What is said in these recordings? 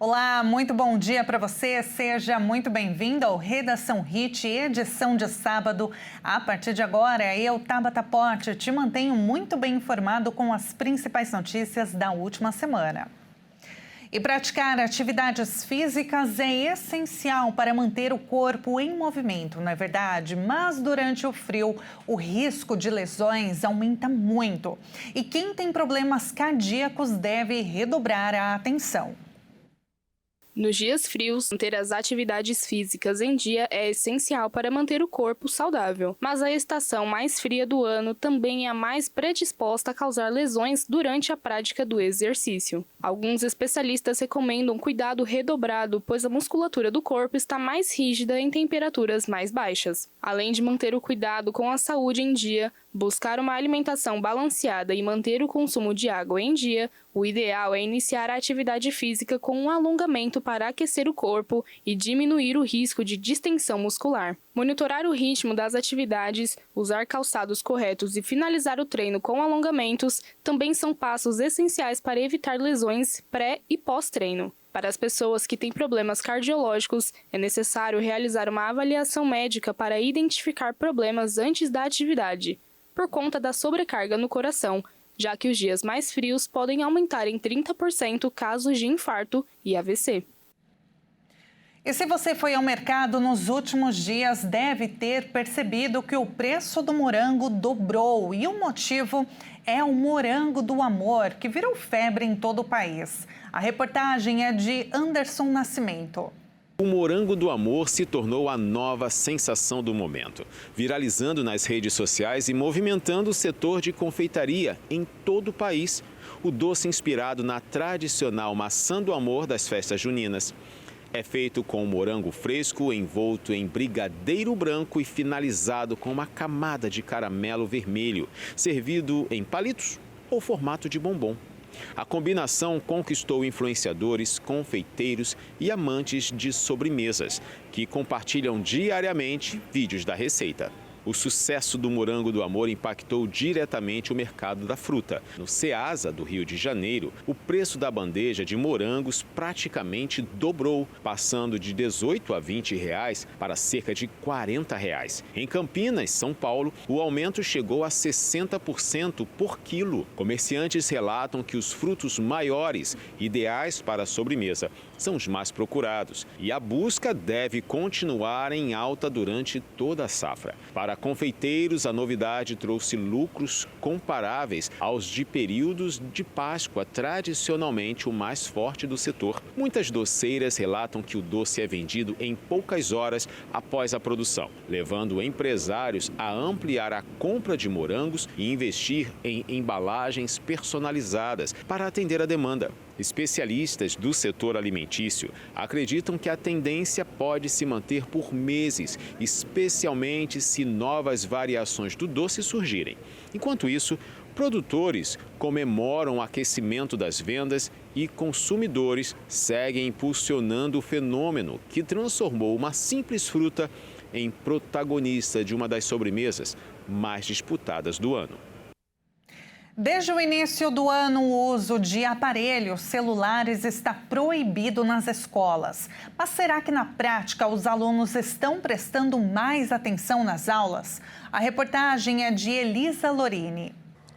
Olá, muito bom dia para você. Seja muito bem-vindo ao Redação Hit, edição de sábado. A partir de agora, eu, Tabata Pote, te mantenho muito bem informado com as principais notícias da última semana. E praticar atividades físicas é essencial para manter o corpo em movimento, não é verdade? Mas durante o frio, o risco de lesões aumenta muito. E quem tem problemas cardíacos deve redobrar a atenção. Nos dias frios, manter as atividades físicas em dia é essencial para manter o corpo saudável. Mas a estação mais fria do ano também é a mais predisposta a causar lesões durante a prática do exercício. Alguns especialistas recomendam cuidado redobrado, pois a musculatura do corpo está mais rígida em temperaturas mais baixas. Além de manter o cuidado com a saúde em dia, buscar uma alimentação balanceada e manter o consumo de água em dia, o ideal é iniciar a atividade física com um alongamento para aquecer o corpo e diminuir o risco de distensão muscular. Monitorar o ritmo das atividades, usar calçados corretos e finalizar o treino com alongamentos também são passos essenciais para evitar lesões pré- e pós-treino. Para as pessoas que têm problemas cardiológicos, é necessário realizar uma avaliação médica para identificar problemas antes da atividade, por conta da sobrecarga no coração, já que os dias mais frios podem aumentar em 30% casos de infarto e AVC. E se você foi ao mercado nos últimos dias, deve ter percebido que o preço do morango dobrou. E o motivo é o morango do amor, que virou febre em todo o país. A reportagem é de Anderson Nascimento. O morango do amor se tornou a nova sensação do momento, viralizando nas redes sociais e movimentando o setor de confeitaria em todo o país. O doce inspirado na tradicional maçã do amor das festas juninas. É feito com morango fresco, envolto em brigadeiro branco e finalizado com uma camada de caramelo vermelho, servido em palitos ou formato de bombom. A combinação conquistou influenciadores, confeiteiros e amantes de sobremesas, que compartilham diariamente vídeos da receita. O sucesso do morango do amor impactou diretamente o mercado da fruta. No Ceasa, do Rio de Janeiro, o preço da bandeja de morangos praticamente dobrou, passando de R$18 a R$20 para cerca de R$40. Em Campinas, São Paulo, o aumento chegou a 60% por quilo. Comerciantes relatam que os frutos maiores, ideais para a sobremesa, são os mais procurados e a busca deve continuar em alta durante toda a safra. Para confeiteiros, a novidade trouxe lucros comparáveis aos de períodos de Páscoa, tradicionalmente o mais forte do setor. Muitas doceiras relatam que o doce é vendido em poucas horas após a produção, levando empresários a ampliar a compra de morangos e investir em embalagens personalizadas para atender a demanda. Especialistas do setor alimentício acreditam que a tendência pode se manter por meses, especialmente se novas variações do doce surgirem. Enquanto isso, produtores comemoram o aquecimento das vendas e consumidores seguem impulsionando o fenômeno que transformou uma simples fruta em protagonista de uma das sobremesas mais disputadas do ano. Desde o início do ano, o uso de aparelhos celulares está proibido nas escolas. Mas será que na prática os alunos estão prestando mais atenção nas aulas? A reportagem é de Elisa Lorini.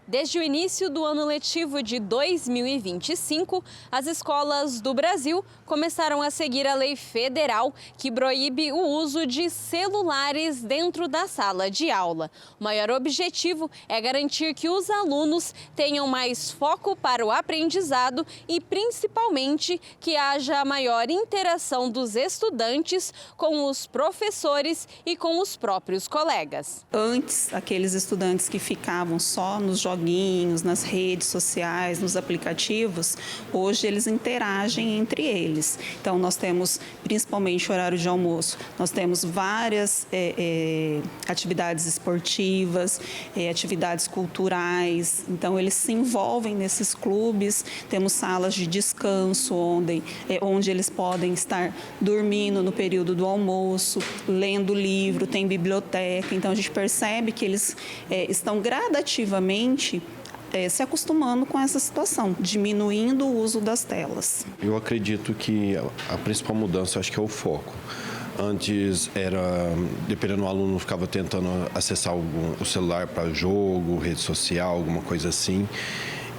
Desde o início do ano letivo de 2025, as escolas do Brasil começaram a seguir a lei federal que proíbe o uso de celulares dentro da sala de aula. O maior objetivo é garantir que os alunos tenham mais foco para o aprendizado e, principalmente, que haja maior interação dos estudantes com os professores e com os próprios colegas. Antes, aqueles estudantes que ficavam só nos joguinhos, nas redes sociais, nos aplicativos, hoje eles interagem entre eles. Então, nós temos, principalmente horário de almoço, nós temos várias atividades esportivas, atividades culturais. Então, eles se envolvem nesses clubes, temos salas de descanso, onde eles podem estar dormindo no período do almoço, lendo livro, tem biblioteca. Então, a gente percebe que eles estão gradativamente se acostumando com essa situação, diminuindo o uso das telas. Eu acredito que a principal mudança, acho que é o foco. Antes dependendo do aluno, ficava tentando acessar o celular para jogo, rede social, alguma coisa assim.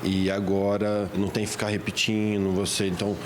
E agora não tem que ficar repetindo então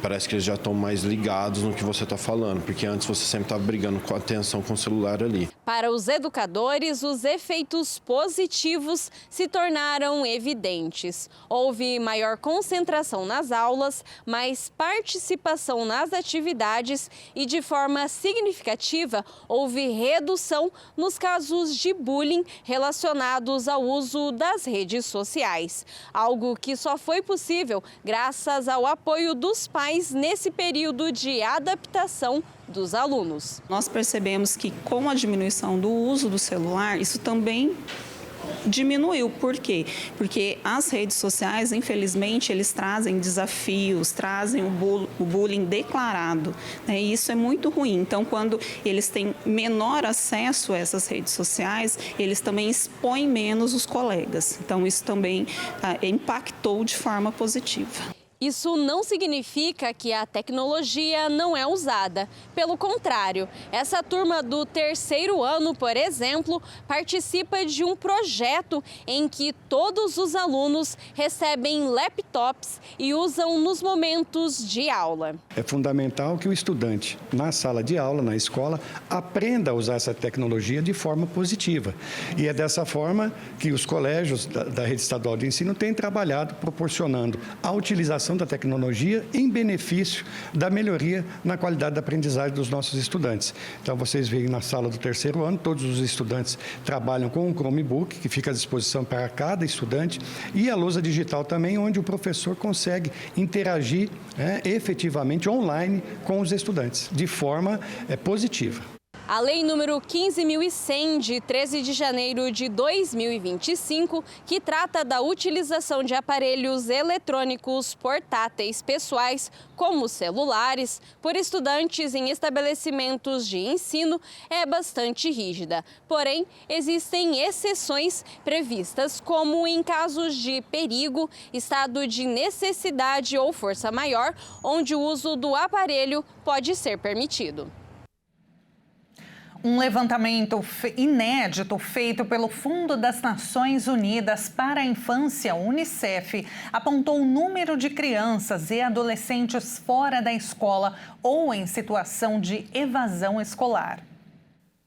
parece que eles já estão mais ligados no que você está falando, porque antes você sempre estava brigando com a atenção com o celular ali. Para os educadores, os efeitos positivos se tornaram evidentes. Houve maior concentração nas aulas, mais participação nas atividades e, de forma significativa, houve redução nos casos de bullying relacionados ao uso das redes sociais. Algo que só foi possível graças ao apoio dos pais nesse período de adaptação dos alunos. Nós percebemos que com a diminuição do uso do celular, isso também diminuiu. Por quê? Porque as redes sociais, infelizmente, eles trazem desafios, trazem o bullying declarado, né? E isso é muito ruim. Então, quando eles têm menor acesso a essas redes sociais, eles também expõem menos os colegas. Então, isso também impactou de forma positiva. Isso não significa que a tecnologia não é usada. Pelo contrário, essa turma do 3º ano, por exemplo, participa de um projeto em que todos os alunos recebem laptops e usam nos momentos de aula. É fundamental que o estudante, na sala de aula, na escola, aprenda a usar essa tecnologia de forma positiva. E é dessa forma que os colégios da rede estadual de ensino têm trabalhado, proporcionando a utilização da tecnologia em benefício da melhoria na qualidade da aprendizagem dos nossos estudantes. Então, vocês veem na sala do 3º ano, todos os estudantes trabalham com um Chromebook, que fica à disposição para cada estudante, e a lousa digital também, onde o professor consegue interagir efetivamente online com os estudantes, de forma positiva. A Lei número 15.100, de 13 de janeiro de 2025, que trata da utilização de aparelhos eletrônicos portáteis pessoais, como celulares, por estudantes em estabelecimentos de ensino, é bastante rígida. Porém, existem exceções previstas, como em casos de perigo, estado de necessidade ou força maior, onde o uso do aparelho pode ser permitido. Um levantamento inédito feito pelo Fundo das Nações Unidas para a Infância, UNICEF, apontou o número de crianças e adolescentes fora da escola ou em situação de evasão escolar.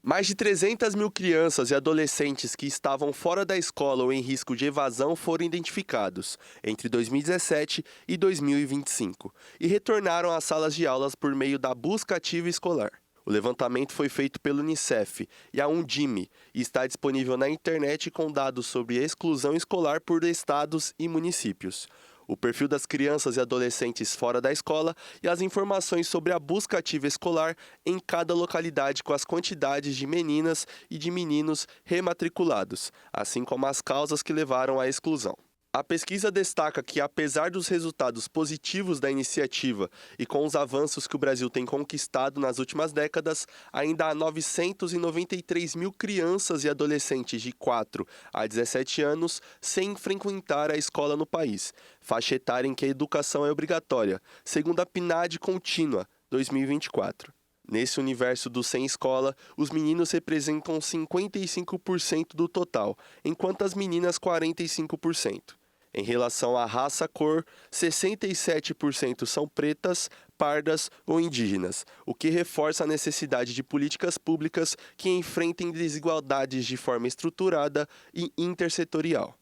Mais de 300 mil crianças e adolescentes que estavam fora da escola ou em risco de evasão foram identificados entre 2017 e 2025 e retornaram às salas de aulas por meio da busca ativa escolar. O levantamento foi feito pelo UNICEF e a Undime e está disponível na internet com dados sobre exclusão escolar por estados e municípios. O perfil das crianças e adolescentes fora da escola e as informações sobre a busca ativa escolar em cada localidade com as quantidades de meninas e de meninos rematriculados, assim como as causas que levaram à exclusão. A pesquisa destaca que, apesar dos resultados positivos da iniciativa e com os avanços que o Brasil tem conquistado nas últimas décadas, ainda há 993 mil crianças e adolescentes de 4 a 17 anos sem frequentar a escola no país, faixa etária em que a educação é obrigatória, segundo a PNAD Contínua 2024. Nesse universo do sem escola, os meninos representam 55% do total, enquanto as meninas 45%. Em relação à raça-cor, 67% são pretas, pardas ou indígenas, o que reforça a necessidade de políticas públicas que enfrentem desigualdades de forma estruturada e intersetorial.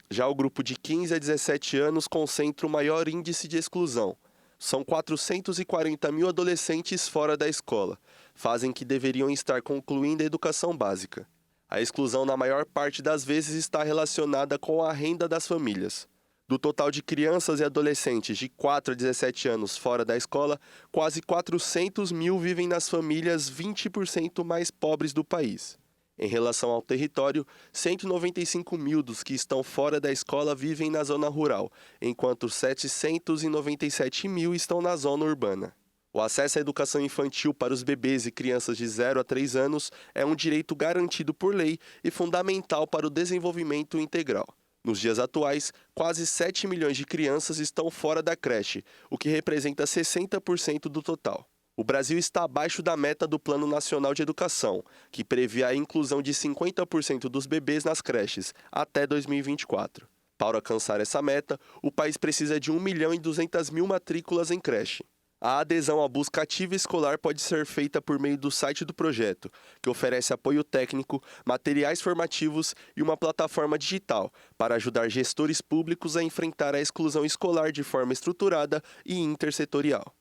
Já o grupo de 15 a 17 anos concentra o maior índice de exclusão. São 440 mil adolescentes fora da escola, fazem que deveriam estar concluindo a educação básica. A exclusão, na maior parte das vezes, está relacionada com a renda das famílias. Do total de crianças e adolescentes de 4 a 17 anos fora da escola, quase 400 mil vivem nas famílias 20% mais pobres do país. Em relação ao território, 195 mil dos que estão fora da escola vivem na zona rural, enquanto 797 mil estão na zona urbana. O acesso à educação infantil para os bebês e crianças de 0 a 3 anos é um direito garantido por lei e fundamental para o desenvolvimento integral. Nos dias atuais, quase 7 milhões de crianças estão fora da creche, o que representa 60% do total. O Brasil está abaixo da meta do Plano Nacional de Educação, que prevê a inclusão de 50% dos bebês nas creches até 2024. Para alcançar essa meta, o país precisa de 1.200.000 matrículas em creche. A adesão à busca ativa escolar pode ser feita por meio do site do projeto, que oferece apoio técnico, materiais formativos e uma plataforma digital para ajudar gestores públicos a enfrentar a exclusão escolar de forma estruturada e intersetorial.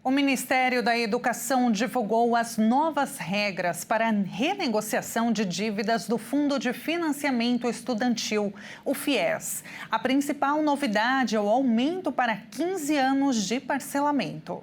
O Ministério da Educação divulgou as novas regras para a renegociação de dívidas do Fundo de Financiamento Estudantil, o FIES. A principal novidade é o aumento para 15 anos de parcelamento.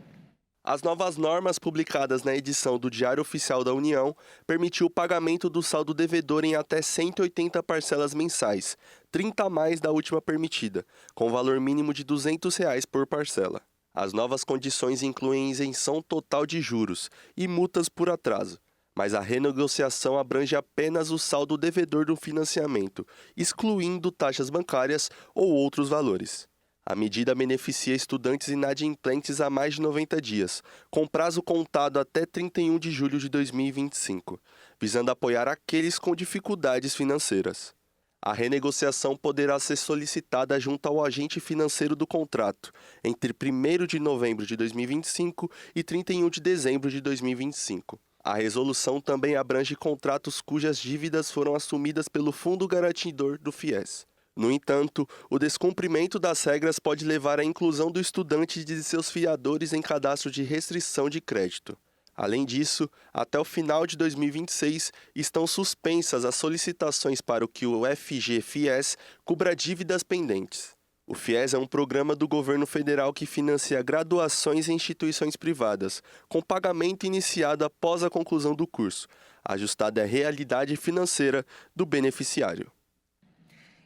As novas normas publicadas na edição do Diário Oficial da União permitiu o pagamento do saldo devedor em até 180 parcelas mensais, 30 a mais da última permitida, com valor mínimo de R$ 200 por parcela. As novas condições incluem isenção total de juros e multas por atraso, mas a renegociação abrange apenas o saldo devedor do financiamento, excluindo taxas bancárias ou outros valores. A medida beneficia estudantes inadimplentes há mais de 90 dias, com prazo contado até 31 de julho de 2025, visando apoiar aqueles com dificuldades financeiras. A renegociação poderá ser solicitada junto ao agente financeiro do contrato entre 1º de novembro de 2025 e 31 de dezembro de 2025. A resolução também abrange contratos cujas dívidas foram assumidas pelo Fundo Garantidor do FIES. No entanto, o descumprimento das regras pode levar à inclusão do estudante e de seus fiadores em cadastro de restrição de crédito. Além disso, até o final de 2026, estão suspensas as solicitações para que o FGFIES cubra dívidas pendentes. O FIES é um programa do governo federal que financia graduações em instituições privadas, com pagamento iniciado após a conclusão do curso, ajustado à realidade financeira do beneficiário.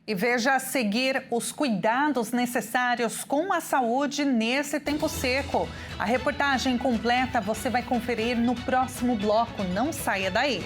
E veja a seguir os cuidados necessários com a saúde nesse tempo seco. A reportagem completa você vai conferir no próximo bloco. Não saia daí.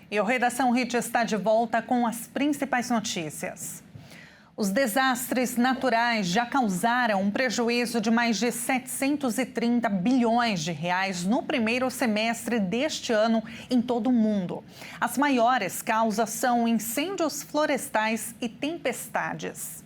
E o Redação Hit está de volta com as principais notícias. Os desastres naturais já causaram um prejuízo de mais de 730 bilhões de reais no primeiro semestre deste ano em todo o mundo. As maiores causas são incêndios florestais e tempestades.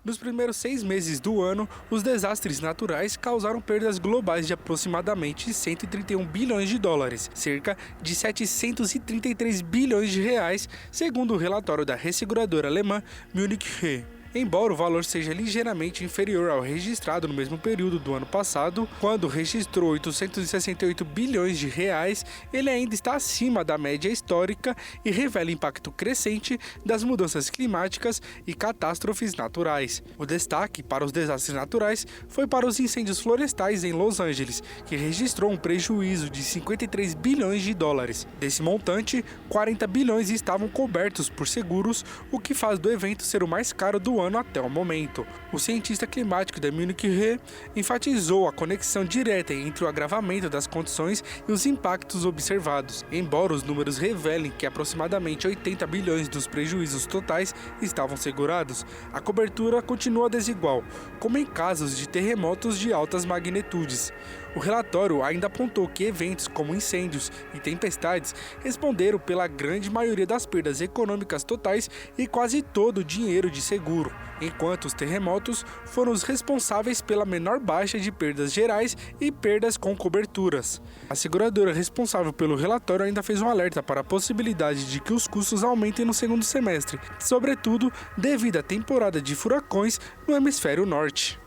Nos primeiros 6 meses do ano, os desastres naturais causaram perdas globais de aproximadamente 131 bilhões de dólares, cerca de 733 bilhões de reais, segundo o relatório da resseguradora alemã Munich Re. Embora o valor seja ligeiramente inferior ao registrado no mesmo período do ano passado, quando registrou 868 bilhões de reais, ele ainda está acima da média histórica e revela impacto crescente das mudanças climáticas e catástrofes naturais. O destaque para os desastres naturais foi para os incêndios florestais em Los Angeles, que registrou um prejuízo de 53 bilhões de dólares. Desse montante, 40 bilhões estavam cobertos por seguros, o que faz do evento ser o mais caro do ano até o momento. O cientista climático da Munich Re enfatizou a conexão direta entre o agravamento das condições e os impactos observados. Embora os números revelem que aproximadamente 80 bilhões dos prejuízos totais estavam segurados, a cobertura continua desigual, como em casos de terremotos de altas magnitudes. O relatório ainda apontou que eventos como incêndios e tempestades responderam pela grande maioria das perdas econômicas totais e quase todo o dinheiro de seguro, enquanto os terremotos foram os responsáveis pela menor baixa de perdas gerais e perdas com coberturas. A seguradora responsável pelo relatório ainda fez um alerta para a possibilidade de que os custos aumentem no segundo semestre, sobretudo devido à temporada de furacões no hemisfério norte.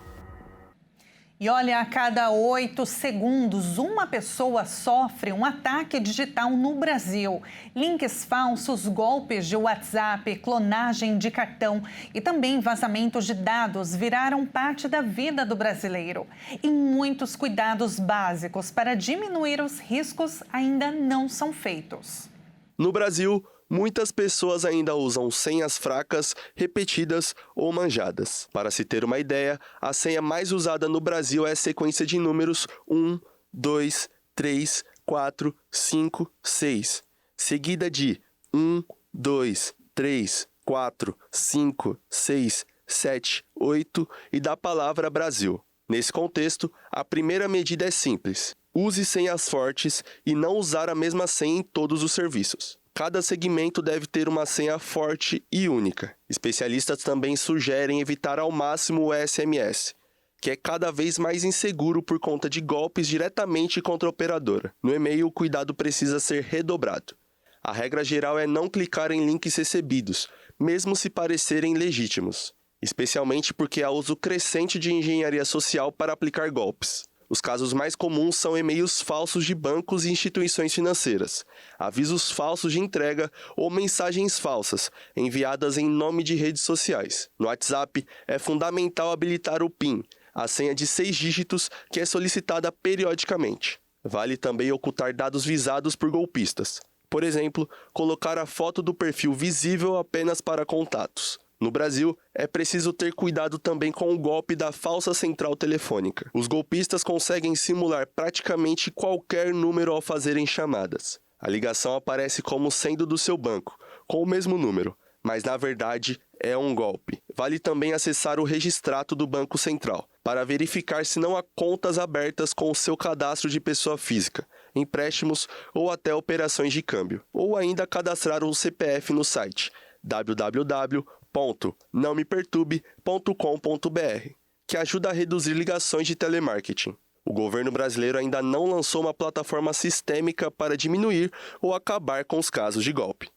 E olha, a cada 8 segundos, uma pessoa sofre um ataque digital no Brasil. Links falsos, golpes de WhatsApp, clonagem de cartão e também vazamentos de dados viraram parte da vida do brasileiro. E muitos cuidados básicos para diminuir os riscos ainda não são feitos. No Brasil, muitas pessoas ainda usam senhas fracas, repetidas ou manjadas. Para se ter uma ideia, a senha mais usada no Brasil é a sequência de números 1, 2, 3, 4, 5, 6, seguida de 1, 2, 3, 4, 5, 6, 7, 8 e da palavra Brasil. Nesse contexto, a primeira medida é simples. Use senhas fortes e não usar a mesma senha em todos os serviços. Cada segmento deve ter uma senha forte e única. Especialistas também sugerem evitar ao máximo o SMS, que é cada vez mais inseguro por conta de golpes diretamente contra a operadora. No e-mail, o cuidado precisa ser redobrado. A regra geral é não clicar em links recebidos, mesmo se parecerem legítimos, especialmente porque há uso crescente de engenharia social para aplicar golpes. Os casos mais comuns são e-mails falsos de bancos e instituições financeiras, avisos falsos de entrega ou mensagens falsas, enviadas em nome de redes sociais. No WhatsApp, é fundamental habilitar o PIN, a senha de 6 dígitos que é solicitada periodicamente. Vale também ocultar dados visados por golpistas. Por exemplo, colocar a foto do perfil visível apenas para contatos. No Brasil, é preciso ter cuidado também com o golpe da falsa central telefônica. Os golpistas conseguem simular praticamente qualquer número ao fazerem chamadas. A ligação aparece como sendo do seu banco, com o mesmo número, mas na verdade é um golpe. Vale também acessar o Registrato do Banco Central, para verificar se não há contas abertas com o seu cadastro de pessoa física, empréstimos ou até operações de câmbio. Ou ainda cadastrar um CPF no site www.nãomeperturbe.com.br, que ajuda a reduzir ligações de telemarketing. O governo brasileiro ainda não lançou uma plataforma sistêmica para diminuir ou acabar com os casos de golpe.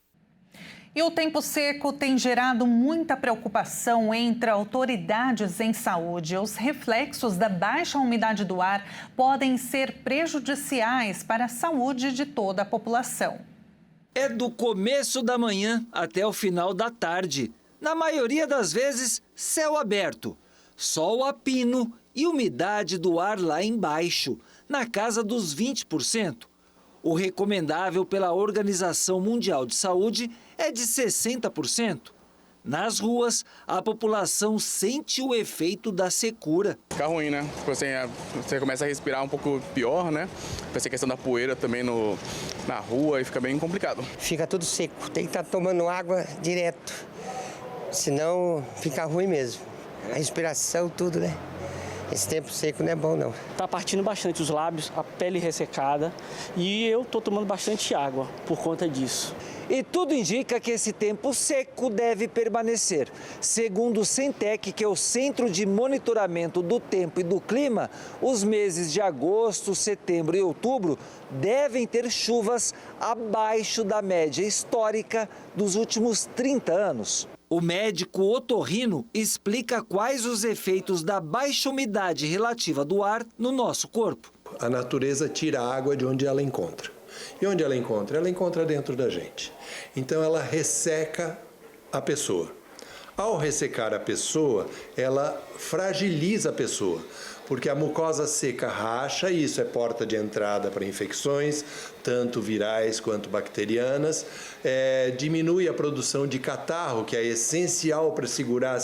E o tempo seco tem gerado muita preocupação entre autoridades em saúde. Os reflexos da baixa umidade do ar podem ser prejudiciais para a saúde de toda a população. É do começo da manhã até o final da tarde. Na maioria das vezes, céu aberto, sol a pino e umidade do ar lá embaixo, na casa dos 20%. O recomendável pela Organização Mundial de Saúde é de 60%. Nas ruas, a população sente o efeito da secura. Fica ruim, né? Você começa a respirar um pouco pior, né? Essa questão da poeira também na rua e fica bem complicado. Fica tudo seco, tem que estar tomando água direto, senão fica ruim mesmo. A respiração, tudo, né? Esse tempo seco não é bom, não. Tá partindo bastante os lábios, a pele ressecada e eu tô tomando bastante água por conta disso. E tudo indica que esse tempo seco deve permanecer. Segundo o Centec, que é o Centro de Monitoramento do Tempo e do Clima, os meses de agosto, setembro e outubro devem ter chuvas abaixo da média histórica dos últimos 30 anos. O médico otorrino explica quais os efeitos da baixa umidade relativa do ar no nosso corpo. A natureza tira a água de onde ela encontra. E onde ela encontra? Ela encontra dentro da gente. Então ela resseca a pessoa. Ao ressecar a pessoa, ela fragiliza a pessoa, porque a mucosa seca racha e isso é porta de entrada para infecções, tanto virais quanto bacterianas. Diminui a produção de catarro, que é essencial para segurar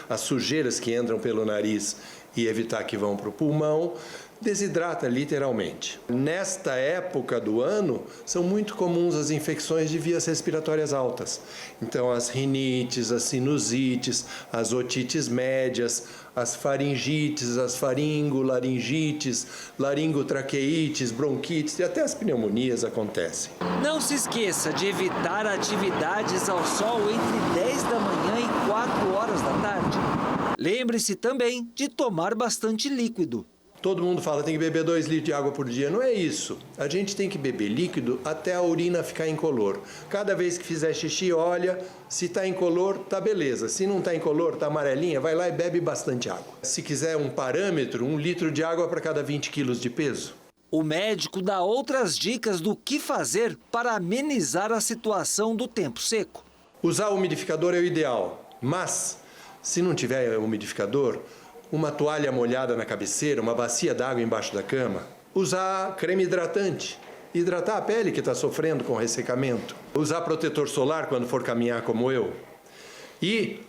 as sujeiras que entram pelo nariz e evitar que vão para o pulmão. Desidrata literalmente. Nesta época do ano, são muito comuns as infecções de vias respiratórias altas. Então, as rinites, as sinusites, as otites médias, as faringites, as faringolaringites, laringotraqueites, bronquites e até as pneumonias acontecem. Não se esqueça de evitar atividades ao sol entre 10 da manhã e 4 horas da tarde. Lembre-se também de tomar bastante líquido. Todo mundo fala tem que beber 2 litros de água por dia. Não é isso. A gente tem que beber líquido até a urina ficar incolor. Cada vez que fizer xixi, olha, se está incolor, tá beleza. Se não está incolor, tá amarelinha, vai lá e bebe bastante água. Se quiser um parâmetro, 1 litro de água para cada 20 quilos de peso. O médico dá outras dicas do que fazer para amenizar a situação do tempo seco. Usar o umidificador é o ideal, mas se não tiver umidificador, uma toalha molhada na cabeceira, uma bacia d'água embaixo da cama, usar creme hidratante, hidratar a pele que está sofrendo com ressecamento, usar protetor solar quando for caminhar como eu e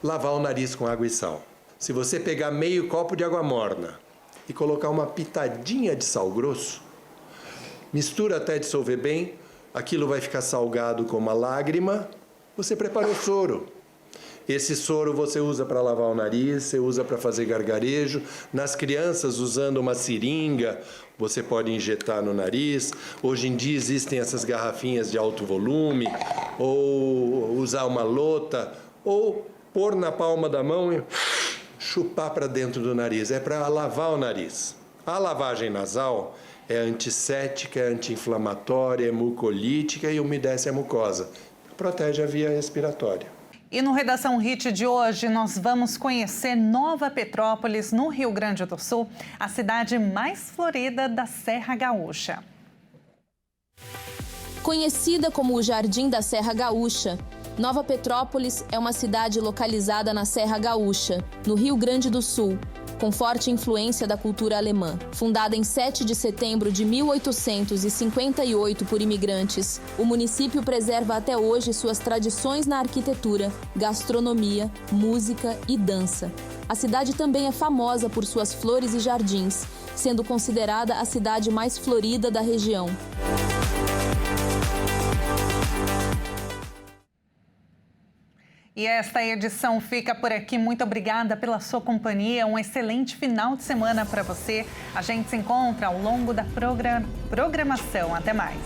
lavar o nariz com água e sal. Se você pegar meio copo de água morna e colocar uma pitadinha de sal grosso, mistura até dissolver bem, aquilo vai ficar salgado como uma lágrima, você preparou soro. Esse soro você usa para lavar o nariz, você usa para fazer gargarejo. Nas crianças, usando uma seringa, você pode injetar no nariz. Hoje em dia existem essas garrafinhas de alto volume, ou usar uma lota, ou pôr na palma da mão e chupar para dentro do nariz. É para lavar o nariz. A lavagem nasal é antisséptica, é anti-inflamatória, é mucolítica e umedece a mucosa. Protege a via respiratória. E no Redação Hit de hoje, nós vamos conhecer Nova Petrópolis, no Rio Grande do Sul, a cidade mais florida da Serra Gaúcha. Conhecida como o Jardim da Serra Gaúcha, Nova Petrópolis é uma cidade localizada na Serra Gaúcha, no Rio Grande do Sul, com forte influência da cultura alemã. Fundada em 7 de setembro de 1858 por imigrantes, o município preserva até hoje suas tradições na arquitetura, gastronomia, música e dança. A cidade também é famosa por suas flores e jardins, sendo considerada a cidade mais florida da região. E esta edição fica por aqui. Muito obrigada pela sua companhia. Um excelente final de semana para você. A gente se encontra ao longo da programação. Até mais.